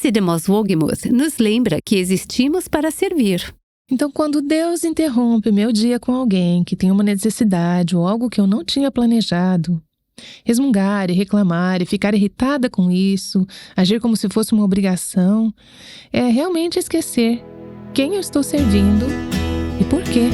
Nancy DeMoss Wogemuth nos lembra que existimos para servir. Então, quando Deus interrompe meu dia com alguém que tem uma necessidade ou algo que eu não tinha planejado, resmungar e reclamar e ficar irritada com isso, agir como se fosse uma obrigação, é realmente esquecer quem eu estou servindo e por quê.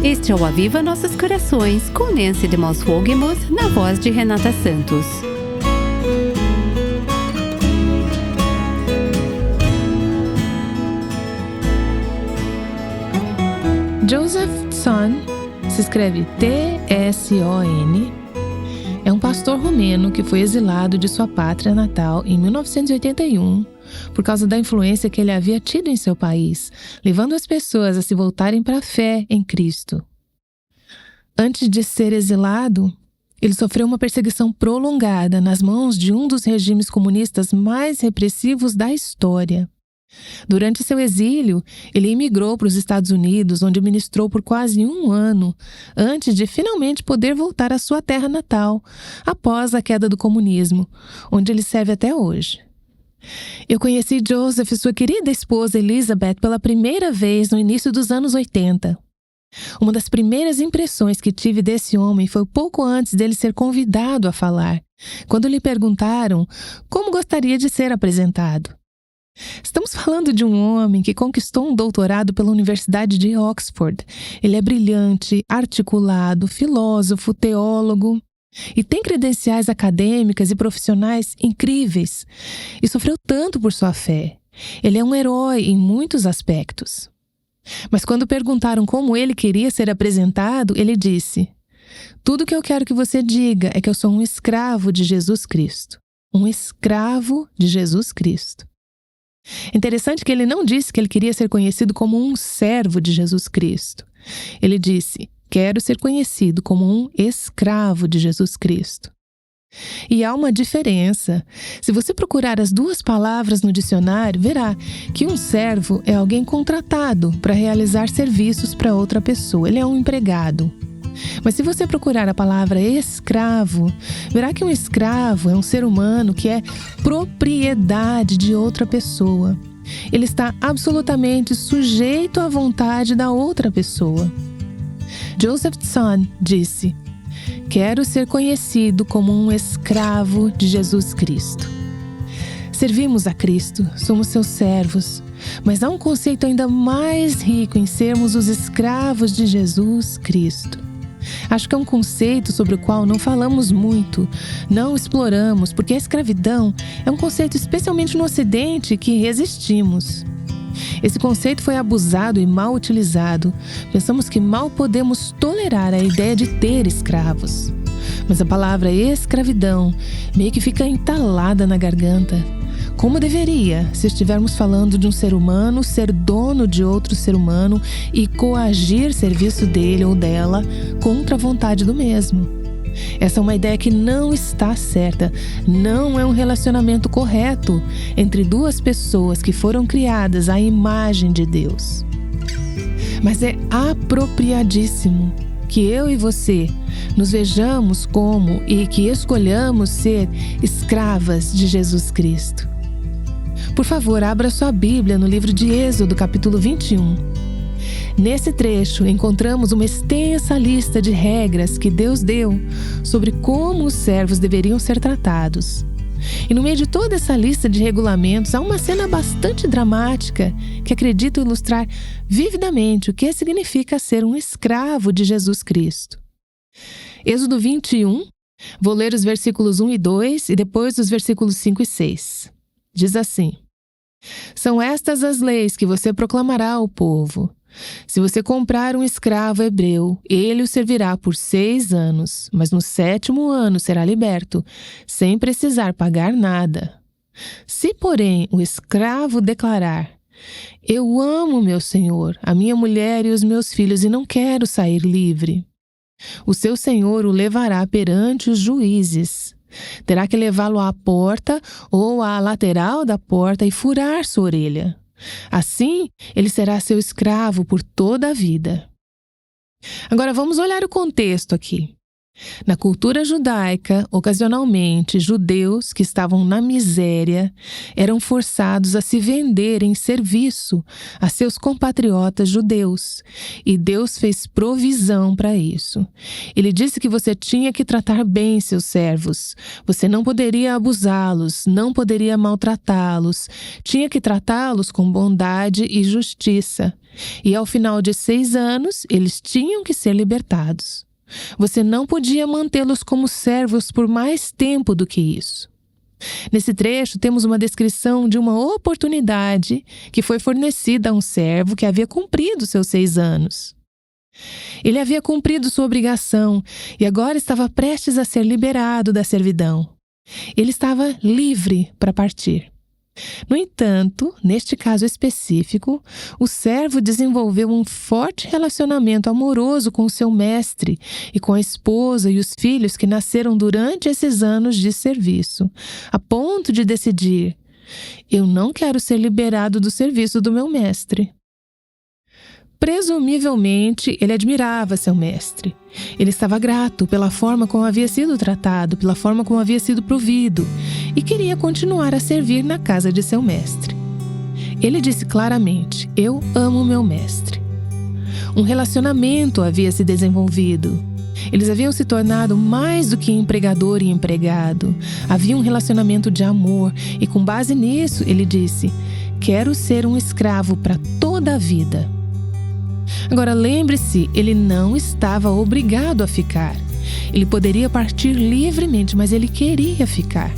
Este é o Aviva Nossos Corações, com Nancy DeMoss Wogemuth, na voz de Renata Santos. Joseph Tson, se escreve T-S-O-N, é um pastor romeno que foi exilado de sua pátria natal em 1981 por causa da influência que ele havia tido em seu país, levando as pessoas a se voltarem para a fé em Cristo. Antes de ser exilado, ele sofreu uma perseguição prolongada nas mãos de um dos regimes comunistas mais repressivos da história. Durante seu exílio, ele emigrou para os Estados Unidos, onde ministrou por quase 1 ano, antes de finalmente poder voltar à sua terra natal, após a queda do comunismo, onde ele serve até hoje. Eu conheci Joseph e sua querida esposa Elizabeth pela primeira vez no início dos anos 80. Uma das primeiras impressões que tive desse homem foi pouco antes dele ser convidado a falar, quando lhe perguntaram como gostaria de ser apresentado. Estamos falando de um homem que conquistou um doutorado pela Universidade de Oxford. Ele é brilhante, articulado, filósofo, teólogo e tem credenciais acadêmicas e profissionais incríveis. E sofreu tanto por sua fé. Ele é um herói em muitos aspectos. Mas quando perguntaram como ele queria ser apresentado, ele disse: "Tudo que eu quero que você diga é que eu sou um escravo de Jesus Cristo. Um escravo de Jesus Cristo." Interessante que ele não disse que ele queria ser conhecido como um servo de Jesus Cristo. Ele disse: "Quero ser conhecido como um escravo de Jesus Cristo." E há uma diferença. Se você procurar as duas palavras no dicionário, verá que um servo é alguém contratado para realizar serviços para outra pessoa. Ele é um empregado. Mas se você procurar a palavra escravo, verá que um escravo é um ser humano que é propriedade de outra pessoa. Ele está absolutamente sujeito à vontade da outra pessoa. Joseph Tson disse: "Quero ser conhecido como um escravo de Jesus Cristo." Servimos a Cristo, somos seus servos, mas há um conceito ainda mais rico em sermos os escravos de Jesus Cristo. Acho que é um conceito sobre o qual não falamos muito, não exploramos, porque a escravidão é um conceito especialmente no Ocidente que resistimos. Esse conceito foi abusado e mal utilizado. Pensamos que mal podemos tolerar a ideia de ter escravos. Mas a palavra escravidão meio que fica entalada na garganta. Como deveria, se estivermos falando de um ser humano ser dono de outro ser humano e coagir serviço dele ou dela contra a vontade do mesmo. Essa é uma ideia que não está certa, não é um relacionamento correto entre duas pessoas que foram criadas à imagem de Deus. Mas é apropriadíssimo que eu e você nos vejamos como e que escolhamos ser escravas de Jesus Cristo. Por favor, abra sua Bíblia no livro de Êxodo, capítulo 21. Nesse trecho, encontramos uma extensa lista de regras que Deus deu sobre como os servos deveriam ser tratados. E no meio de toda essa lista de regulamentos, há uma cena bastante dramática que acredito ilustrar vividamente o que significa ser um escravo de Jesus Cristo. Êxodo 21, vou ler os versículos 1 e 2 e depois os versículos 5 e 6. Diz assim: "São estas as leis que você proclamará ao povo. Se você comprar um escravo hebreu, ele o servirá por 6 anos, mas no 7º ano será liberto, sem precisar pagar nada. Se, porém, o escravo declarar: 'Eu amo meu senhor, a minha mulher e os meus filhos e não quero sair livre,' o seu senhor o levará perante os juízes. Terá que levá-lo à porta ou à lateral da porta e furar sua orelha. Assim, ele será seu escravo por toda a vida. Agora vamos olhar o contexto aqui. Na cultura judaica, ocasionalmente, judeus que estavam na miséria eram forçados a se vender em serviço a seus compatriotas judeus, e Deus fez provisão para isso. Ele disse que você tinha que tratar bem seus servos, você não poderia abusá-los, não poderia maltratá-los, tinha que tratá-los com bondade e justiça. E ao final de 6 anos, eles tinham que ser libertados. Você não podia mantê-los como servos por mais tempo do que isso. Nesse trecho, temos uma descrição de uma oportunidade que foi fornecida a um servo que havia cumprido seus 6 anos. Ele havia cumprido sua obrigação e agora estava prestes a ser liberado da servidão. Ele estava livre para partir. No entanto, neste caso específico, o servo desenvolveu um forte relacionamento amoroso com seu mestre e com a esposa e os filhos que nasceram durante esses anos de serviço, a ponto de decidir: eu não quero ser liberado do serviço do meu mestre. Presumivelmente, ele admirava seu mestre. Ele estava grato pela forma como havia sido tratado, pela forma como havia sido provido, e queria continuar a servir na casa de seu mestre. Ele disse claramente: eu amo meu mestre. Um relacionamento havia se desenvolvido. Eles haviam se tornado mais do que empregador e empregado. Havia um relacionamento de amor, e com base nisso, ele disse: quero ser um escravo para toda a vida. Agora lembre-se, ele não estava obrigado a ficar. Ele poderia partir livremente, mas ele queria ficar.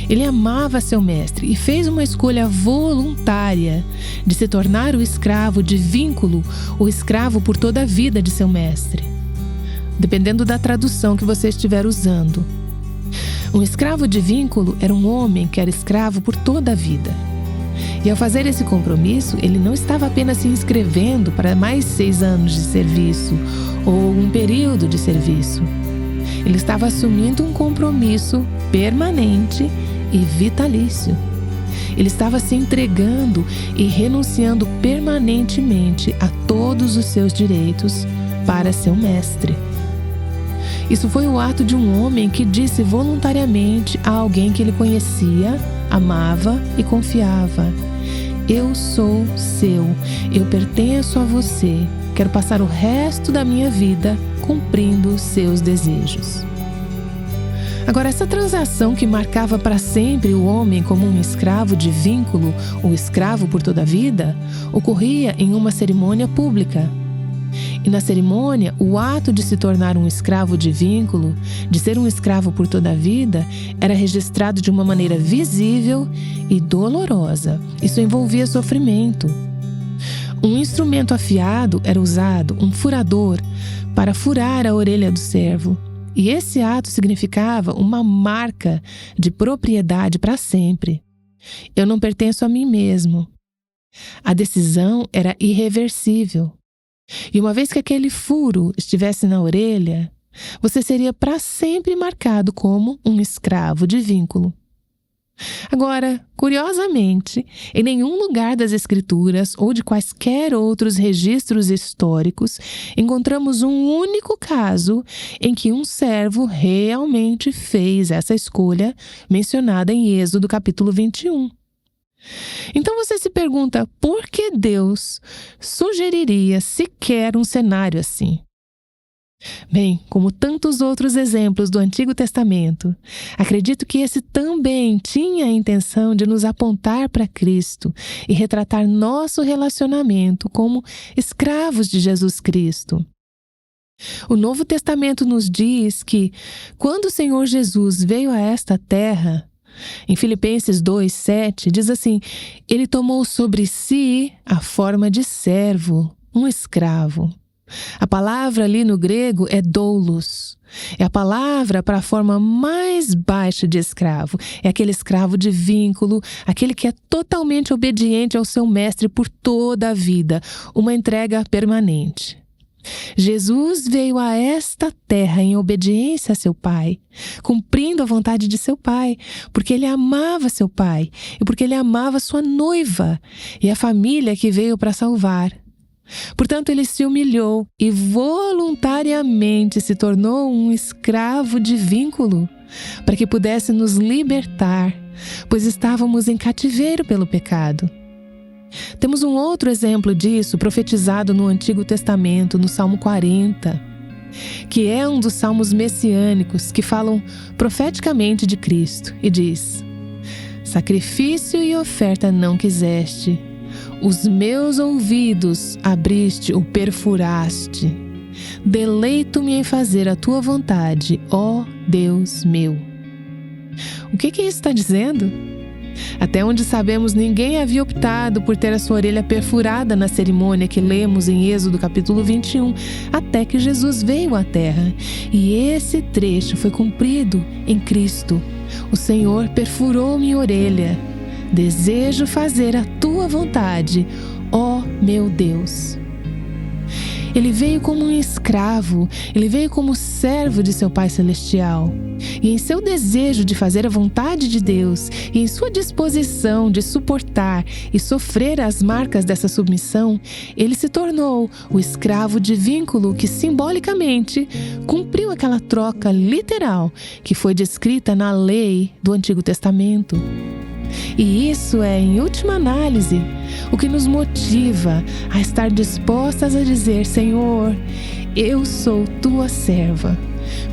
Ele amava seu mestre e fez uma escolha voluntária de se tornar o escravo de vínculo, o escravo por toda a vida de seu mestre. Dependendo da tradução que você estiver usando. Um escravo de vínculo era um homem que era escravo por toda a vida. E ao fazer esse compromisso, ele não estava apenas se inscrevendo para mais 6 anos de serviço ou um período de serviço. Ele estava assumindo um compromisso permanente e vitalício. Ele estava se entregando e renunciando permanentemente a todos os seus direitos para seu mestre. Isso foi o ato de um homem que disse voluntariamente a alguém que ele conhecia, amava e confiava: eu sou seu, eu pertenço a você, quero passar o resto da minha vida cumprindo os seus desejos. Agora, essa transação que marcava para sempre o homem como um escravo de vínculo, ou escravo por toda a vida, ocorria em uma cerimônia pública. E na cerimônia, o ato de se tornar um escravo de vínculo, de ser um escravo por toda a vida, era registrado de uma maneira visível e dolorosa. Isso envolvia sofrimento. Um instrumento afiado era usado, um furador, para furar a orelha do servo. E esse ato significava uma marca de propriedade para sempre. Eu não pertenço a mim mesmo. A decisão era irreversível. E uma vez que aquele furo estivesse na orelha, você seria para sempre marcado como um escravo de vínculo. Agora, curiosamente, em nenhum lugar das Escrituras ou de quaisquer outros registros históricos encontramos um único caso em que um servo realmente fez essa escolha mencionada em Êxodo capítulo 21. Então você se pergunta, por que Deus sugeriria sequer um cenário assim? Bem, como tantos outros exemplos do Antigo Testamento, acredito que esse também tinha a intenção de nos apontar para Cristo e retratar nosso relacionamento como escravos de Jesus Cristo. O Novo Testamento nos diz que, quando o Senhor Jesus veio a esta terra, em Filipenses 2:7, diz assim: ele tomou sobre si a forma de servo, um escravo. A palavra ali no grego é doulos. É a palavra para a forma mais baixa de escravo. É aquele escravo de vínculo, aquele que é totalmente obediente ao seu mestre por toda a vida, uma entrega permanente. Jesus veio a esta terra em obediência a seu Pai, cumprindo a vontade de seu Pai, porque ele amava seu Pai e porque ele amava sua noiva e a família que veio para salvar. Portanto, ele se humilhou e voluntariamente se tornou um escravo de vínculo, para que pudesse nos libertar, pois estávamos em cativeiro pelo pecado. Temos um outro exemplo disso profetizado no Antigo Testamento, no Salmo 40, que é um dos salmos messiânicos que falam profeticamente de Cristo e diz: sacrifício e oferta não quiseste, os meus ouvidos abriste ou perfuraste. Deleito-me em fazer a tua vontade, ó Deus meu. O que isso está dizendo? Até onde sabemos, ninguém havia optado por ter a sua orelha perfurada na cerimônia que lemos em Êxodo capítulo 21, até que Jesus veio à terra. E esse trecho foi cumprido em Cristo. O Senhor perfurou minha orelha. Desejo fazer a tua vontade, ó meu Deus. Ele veio como um escravo, ele veio como servo de seu Pai Celestial. E em seu desejo de fazer a vontade de Deus e em sua disposição de suportar e sofrer as marcas dessa submissão, ele se tornou o escravo de vínculo que simbolicamente cumpriu aquela troca literal que foi descrita na lei do Antigo Testamento. E isso é, em última análise, o que nos motiva a estar dispostas a dizer: Senhor, eu sou tua serva.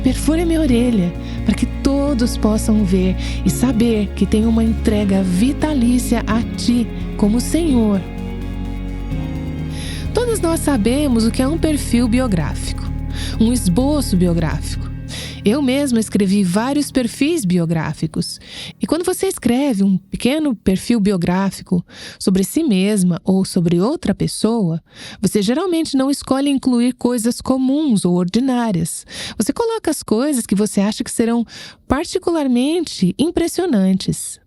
Perfura minha orelha, para que todos possam ver e saber que tenho uma entrega vitalícia a ti, como Senhor. Todos nós sabemos o que é um perfil biográfico, um esboço biográfico. Eu mesma escrevi vários perfis biográficos. E quando você escreve um pequeno perfil biográfico sobre si mesma ou sobre outra pessoa, você geralmente não escolhe incluir coisas comuns ou ordinárias. Você coloca as coisas que você acha que serão particularmente impressionantes.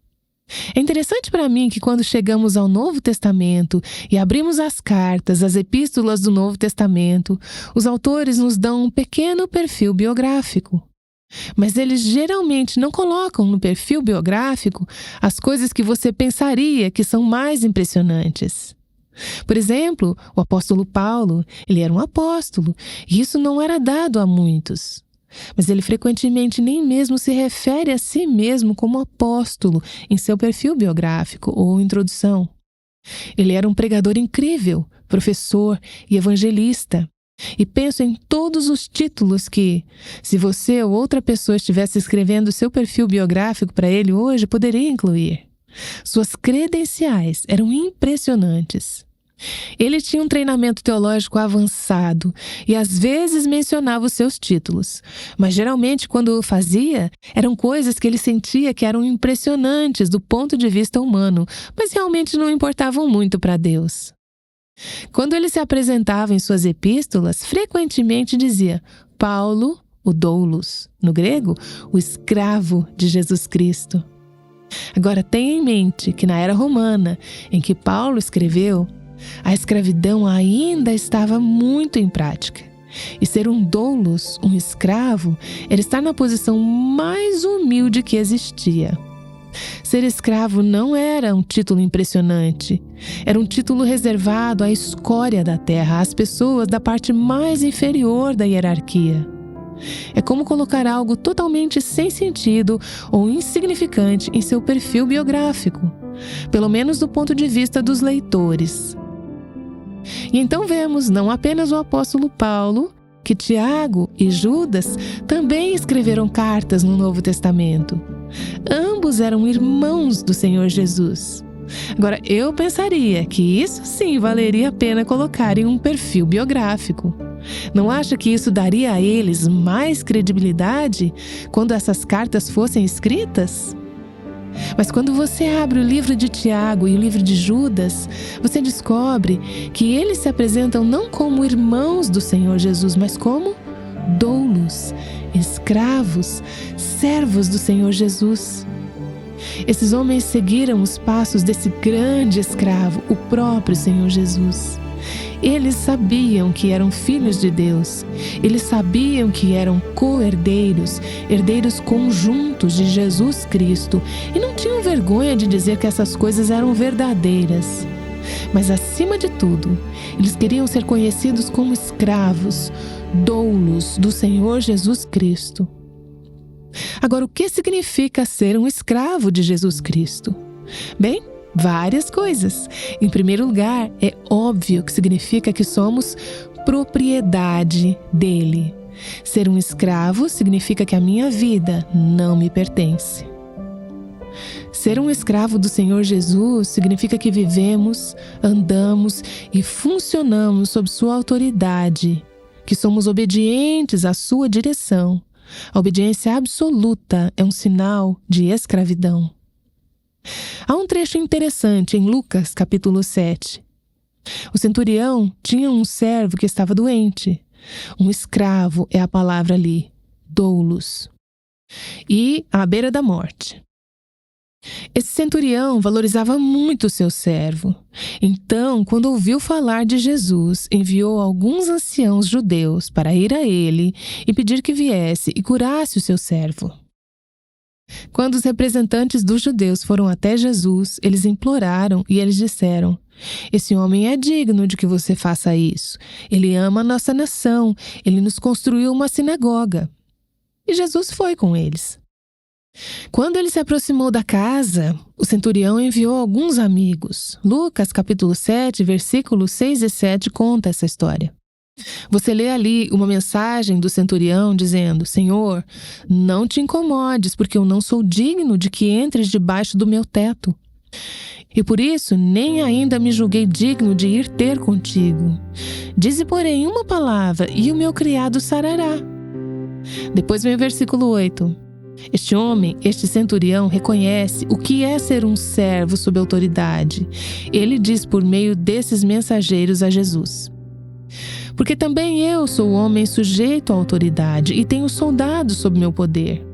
É interessante para mim que quando chegamos ao Novo Testamento e abrimos as cartas, as epístolas do Novo Testamento, os autores nos dão um pequeno perfil biográfico. Mas eles geralmente não colocam no perfil biográfico as coisas que você pensaria que são mais impressionantes. Por exemplo, o apóstolo Paulo, ele era um apóstolo, e isso não era dado a muitos. Mas ele frequentemente nem mesmo se refere a si mesmo como apóstolo em seu perfil biográfico ou introdução. Ele era um pregador incrível, professor e evangelista. E penso em todos os títulos que, se você ou outra pessoa estivesse escrevendo seu perfil biográfico para ele hoje, poderia incluir. Suas credenciais eram impressionantes. Ele tinha um treinamento teológico avançado e às vezes mencionava os seus títulos, mas geralmente quando o fazia, eram coisas que ele sentia que eram impressionantes do ponto de vista humano, mas realmente não importavam muito para Deus. Quando ele se apresentava em suas epístolas, frequentemente dizia Paulo, o doulos, no grego, o escravo de Jesus Cristo. Agora tenha em mente que na era romana, em que Paulo escreveu, a escravidão ainda estava muito em prática. E ser um doulos, um escravo, era estar na posição mais humilde que existia. Ser escravo não era um título impressionante. Era um título reservado à escória da terra, às pessoas da parte mais inferior da hierarquia. É como colocar algo totalmente sem sentido ou insignificante em seu perfil biográfico, pelo menos do ponto de vista dos leitores. E então vemos não apenas o apóstolo Paulo, que Tiago e Judas também escreveram cartas no Novo Testamento. Ambos eram irmãos do Senhor Jesus. Agora, eu pensaria que isso sim valeria a pena colocar em um perfil biográfico. Não acha que isso daria a eles mais credibilidade quando essas cartas fossem escritas? Mas quando você abre o livro de Tiago e o livro de Judas, você descobre que eles se apresentam não como irmãos do Senhor Jesus, mas como doulos, escravos, servos do Senhor Jesus. Esses homens seguiram os passos desse grande escravo, o próprio Senhor Jesus. Eles sabiam que eram filhos de Deus. Eles sabiam que eram co-herdeiros, herdeiros conjuntos de Jesus Cristo, e não tinham vergonha de dizer que essas coisas eram verdadeiras. Mas, acima de tudo, eles queriam ser conhecidos como escravos, doulos do Senhor Jesus Cristo. Agora, o que significa ser um escravo de Jesus Cristo? Bem, várias coisas. Em primeiro lugar, é óbvio que significa que somos propriedade dele. Ser um escravo significa que a minha vida não me pertence. Ser um escravo do Senhor Jesus significa que vivemos, andamos e funcionamos sob sua autoridade, que somos obedientes à sua direção. A obediência absoluta é um sinal de escravidão. Há um trecho interessante em Lucas, capítulo 7. O centurião tinha um servo que estava doente. Um escravo é a palavra ali, doulos. E à beira da morte. Esse centurião valorizava muito seu servo. Então, quando ouviu falar de Jesus, enviou alguns anciãos judeus para ir a ele e pedir que viesse e curasse o seu servo. Quando os representantes dos judeus foram até Jesus, eles imploraram e eles disseram: "Esse homem é digno de que você faça isso. Ele ama a nossa nação. Ele nos construiu uma sinagoga." E Jesus foi com eles. Quando ele se aproximou da casa, o centurião enviou alguns amigos. Lucas, capítulo 7, versículos 6 e 7 conta essa história. Você lê ali uma mensagem do centurião dizendo: "Senhor, não te incomodes, porque eu não sou digno de que entres debaixo do meu teto. E por isso nem ainda me julguei digno de ir ter contigo. Dize, porém, uma palavra, e o meu criado sarará." Depois vem o versículo 8. Este homem, este centurião, reconhece o que é ser um servo sob autoridade. Ele diz por meio desses mensageiros a Jesus: "Porque também eu sou homem sujeito à autoridade e tenho soldados sob meu poder."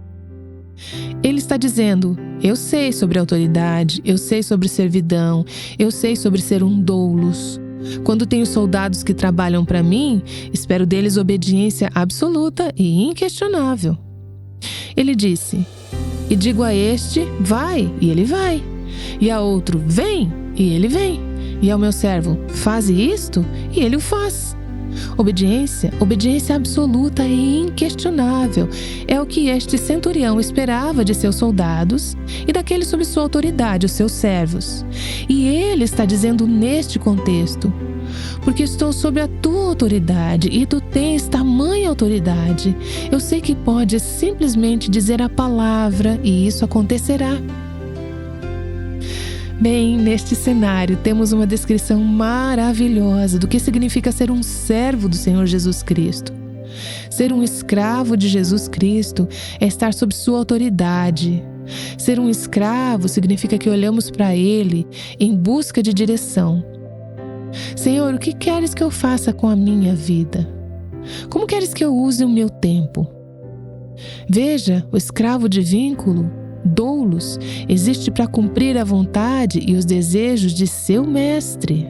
Ele está dizendo: eu sei sobre autoridade, eu sei sobre servidão, eu sei sobre ser um doulos. Quando tenho soldados que trabalham para mim, espero deles obediência absoluta e inquestionável. Ele disse: "E digo a este, vai, e ele vai. E a outro, vem, e ele vem. E ao meu servo, faze isto, e ele o faz." Obediência absoluta e inquestionável é o que este centurião esperava de seus soldados e daqueles sob sua autoridade, os seus servos. E ele está dizendo neste contexto: "Porque estou sob a tua autoridade e tu tens tamanha autoridade. Eu sei que podes simplesmente dizer a palavra e isso acontecerá." Bem, neste cenário temos uma descrição maravilhosa do que significa ser um servo do Senhor Jesus Cristo. Ser um escravo de Jesus Cristo é estar sob sua autoridade. Ser um escravo significa que olhamos para Ele em busca de direção. Senhor, o que queres que eu faça com a minha vida? Como queres que eu use o meu tempo? Veja, o escravo de vínculo, doulos, existe para cumprir a vontade e os desejos de seu mestre.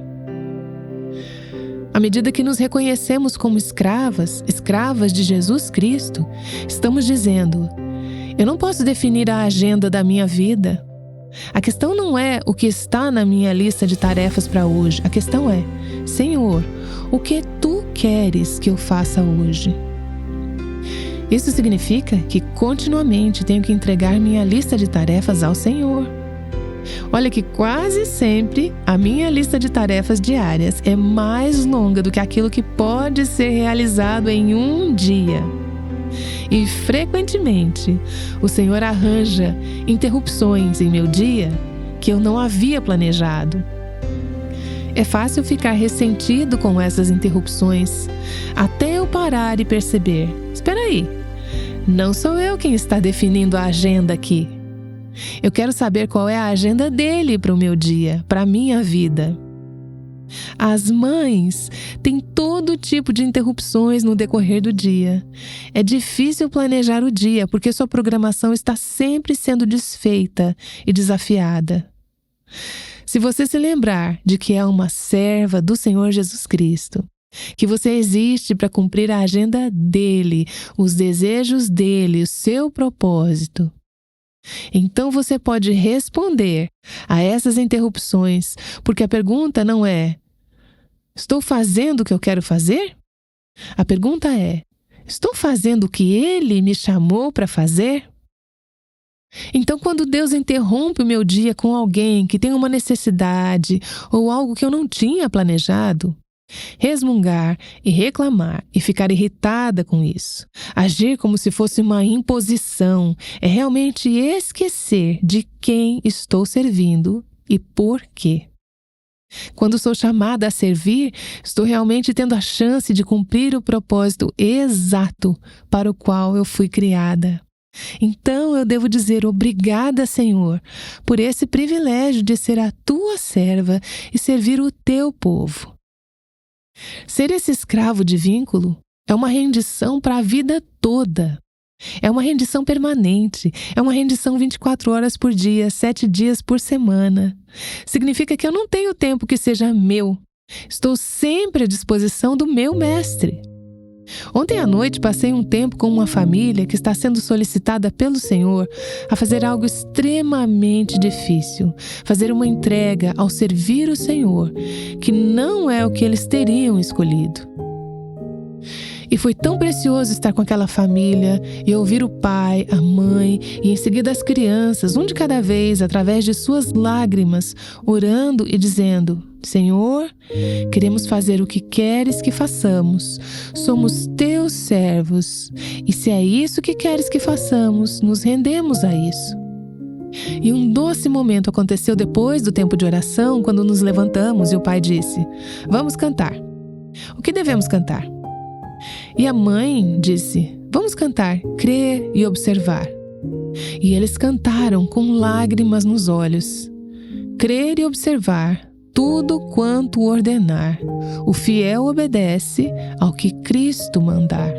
À medida que nos reconhecemos como escravas de Jesus Cristo, estamos dizendo: eu não posso definir a agenda da minha vida. A questão não é o que está na minha lista de tarefas para hoje. A questão é: Senhor, o que tu queres que eu faça hoje? Isso significa que continuamente tenho que entregar minha lista de tarefas ao Senhor. Olha que quase sempre a minha lista de tarefas diárias é mais longa do que aquilo que pode ser realizado em um dia. E frequentemente o Senhor arranja interrupções em meu dia que eu não havia planejado. É fácil ficar ressentido com essas interrupções, até eu parar e perceber: espera aí, não sou eu quem está definindo a agenda aqui. Eu quero saber qual é a agenda dele para o meu dia, para a minha vida. As mães têm todo tipo de interrupções no decorrer do dia. É difícil planejar o dia porque sua programação está sempre sendo desfeita e desafiada. Se você se lembrar de que é uma serva do Senhor Jesus Cristo, que você existe para cumprir a agenda dele, os desejos dele, o seu propósito, então você pode responder a essas interrupções, porque a pergunta não é: estou fazendo o que eu quero fazer? A pergunta é: estou fazendo o que ele me chamou para fazer? Então, quando Deus interrompe o meu dia com alguém que tem uma necessidade ou algo que eu não tinha planejado, resmungar e reclamar e ficar irritada com isso, agir como se fosse uma imposição, é realmente esquecer de quem estou servindo e por quê. Quando sou chamada a servir, estou realmente tendo a chance de cumprir o propósito exato para o qual eu fui criada. Então eu devo dizer obrigada, Senhor, por esse privilégio de ser a tua serva e servir o teu povo. Ser esse escravo de vínculo é uma rendição para a vida toda. É uma rendição permanente, é uma rendição 24 horas por dia, 7 dias por semana. Significa que eu não tenho tempo que seja meu. Estou sempre à disposição do meu mestre. Ontem à noite passei um tempo com uma família que está sendo solicitada pelo Senhor a fazer algo extremamente difícil, fazer uma entrega ao servir o Senhor, que não é o que eles teriam escolhido. E foi tão precioso estar com aquela família e ouvir o pai, a mãe e em seguida as crianças, um de cada vez, através de suas lágrimas, orando e dizendo: Senhor, queremos fazer o que queres que façamos. Somos teus servos. E se é isso que queres que façamos, nos rendemos a isso. E um doce momento aconteceu depois do tempo de oração, quando nos levantamos e o pai disse: vamos cantar. O que devemos cantar? E a mãe disse: vamos cantar, crer e observar. E eles cantaram com lágrimas nos olhos. Crer e observar tudo quanto ordenar. O fiel obedece ao que Cristo mandar.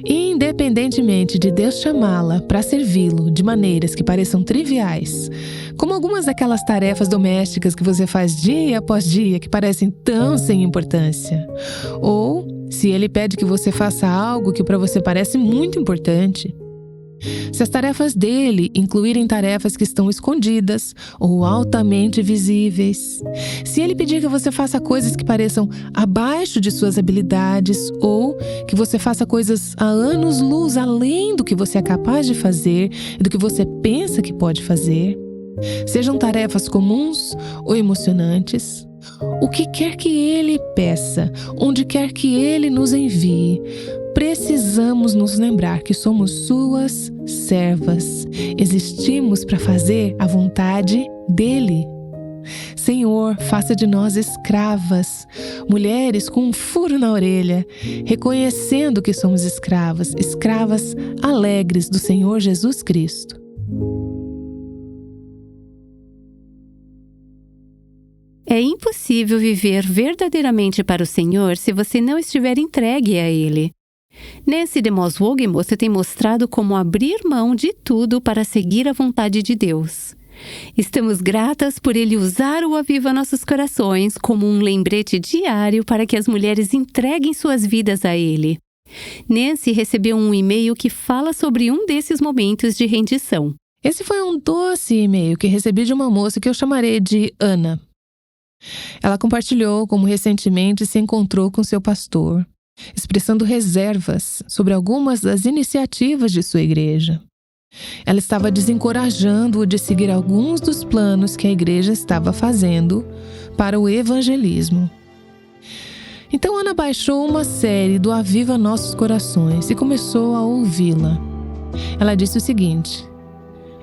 Independentemente de Deus chamá-la para servi-lo de maneiras que pareçam triviais, como algumas daquelas tarefas domésticas que você faz dia após dia que parecem tão sem importância, ou se ele pede que você faça algo que para você parece muito importante. Se as tarefas dele incluírem tarefas que estão escondidas ou altamente visíveis, se ele pedir que você faça coisas que pareçam abaixo de suas habilidades ou que você faça coisas a anos-luz além do que você é capaz de fazer e do que você pensa que pode fazer, sejam tarefas comuns ou emocionantes, o que quer que ele peça, onde quer que ele nos envie, precisamos nos lembrar que somos suas servas. Existimos para fazer a vontade dele. Senhor, faça de nós escravas, mulheres com um furo na orelha, reconhecendo que somos escravas, escravas alegres do Senhor Jesus Cristo. É impossível viver verdadeiramente para o Senhor se você não estiver entregue a Ele. Nancy DeMoss Wogemuth tem mostrado como abrir mão de tudo para seguir a vontade de Deus. Estamos gratas por Ele usar o Aviva Nossos Corações como um lembrete diário para que as mulheres entreguem suas vidas a Ele. Nancy recebeu um e-mail que fala sobre um desses momentos de rendição. Esse foi um doce e-mail que recebi de uma moça que eu chamarei de Ana. Ela compartilhou como recentemente se encontrou com seu pastor, expressando reservas sobre algumas das iniciativas de sua igreja. Ela estava desencorajando-o de seguir alguns dos planos que a igreja estava fazendo para o evangelismo. Então Ana baixou uma série do Aviva Nossos Corações e começou a ouvi-la. Ela disse o seguinte: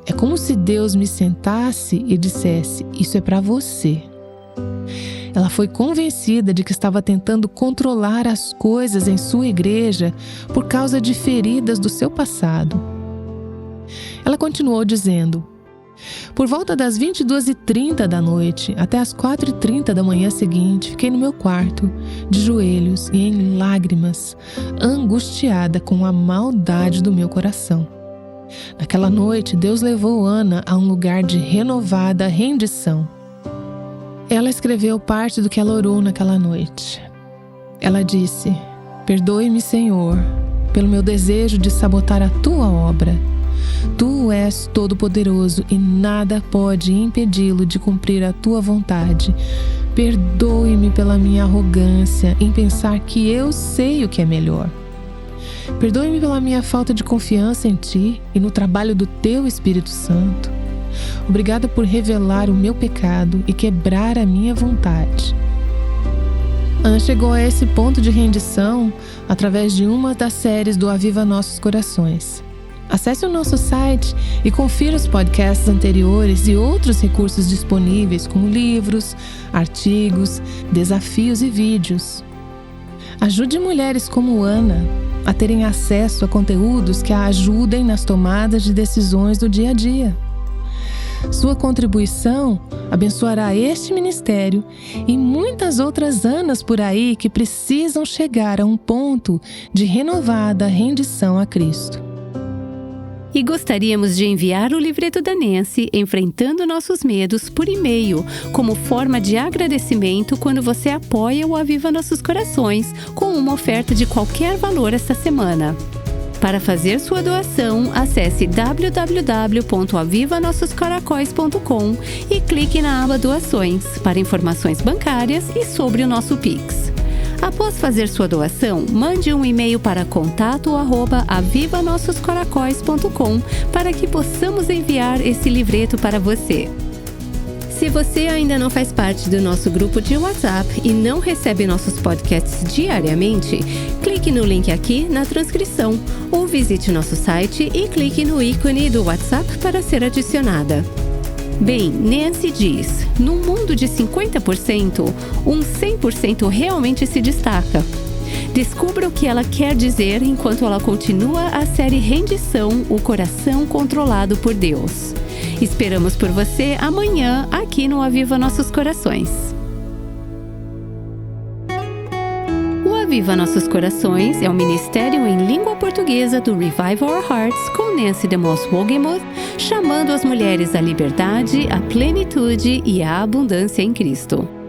é como se Deus me sentasse e dissesse: isso é para você. Ela foi convencida de que estava tentando controlar as coisas em sua igreja por causa de feridas do seu passado. Ela continuou dizendo: por volta das 22h30 da noite até as 4h30 da manhã seguinte, fiquei no meu quarto, de joelhos e em lágrimas, angustiada com a maldade do meu coração. Naquela noite, Deus levou Ana a um lugar de renovada rendição. Ela escreveu parte do que ela orou naquela noite. Ela disse: perdoe-me, Senhor, pelo meu desejo de sabotar a tua obra. Tu és todo-poderoso e nada pode impedi-lo de cumprir a tua vontade. Perdoe-me pela minha arrogância em pensar que eu sei o que é melhor. Perdoe-me pela minha falta de confiança em ti e no trabalho do teu Espírito Santo. Obrigada por revelar o meu pecado e quebrar a minha vontade. Ana chegou a esse ponto de rendição através de uma das séries do Aviva Nossos Corações. Acesse o nosso site e confira os podcasts anteriores e outros recursos disponíveis, como livros, artigos, desafios e vídeos. Ajude mulheres como Ana a terem acesso a conteúdos que a ajudem nas tomadas de decisões do dia a dia. Sua contribuição abençoará este ministério e muitas outras Anas por aí que precisam chegar a um ponto de renovada rendição a Cristo. E gostaríamos de enviar o livreto da Nancy, Enfrentando Nossos Medos, por e-mail, como forma de agradecimento quando você apoia o Aviva Nossos Corações com uma oferta de qualquer valor esta semana. Para fazer sua doação, acesse www.avivanossoscaracóis.com e clique na aba Doações para informações bancárias e sobre o nosso Pix. Após fazer sua doação, mande um e-mail para contato@avivanossoscaracóis.com para que possamos enviar esse livreto para você. Se você ainda não faz parte do nosso grupo de WhatsApp e não recebe nossos podcasts diariamente, clique no link aqui na transcrição ou visite nosso site e clique no ícone do WhatsApp para ser adicionada. Bem, Nancy diz, num mundo de 50%, um 100% realmente se destaca. Descubra o que ela quer dizer enquanto ela continua a série Rendição, o coração controlado por Deus. Esperamos por você amanhã aqui no Aviva Nossos Corações. O Aviva Nossos Corações é um ministério em língua portuguesa do Revive Our Hearts com Nancy DeMoss Wogemuth, chamando as mulheres à liberdade, à plenitude e à abundância em Cristo.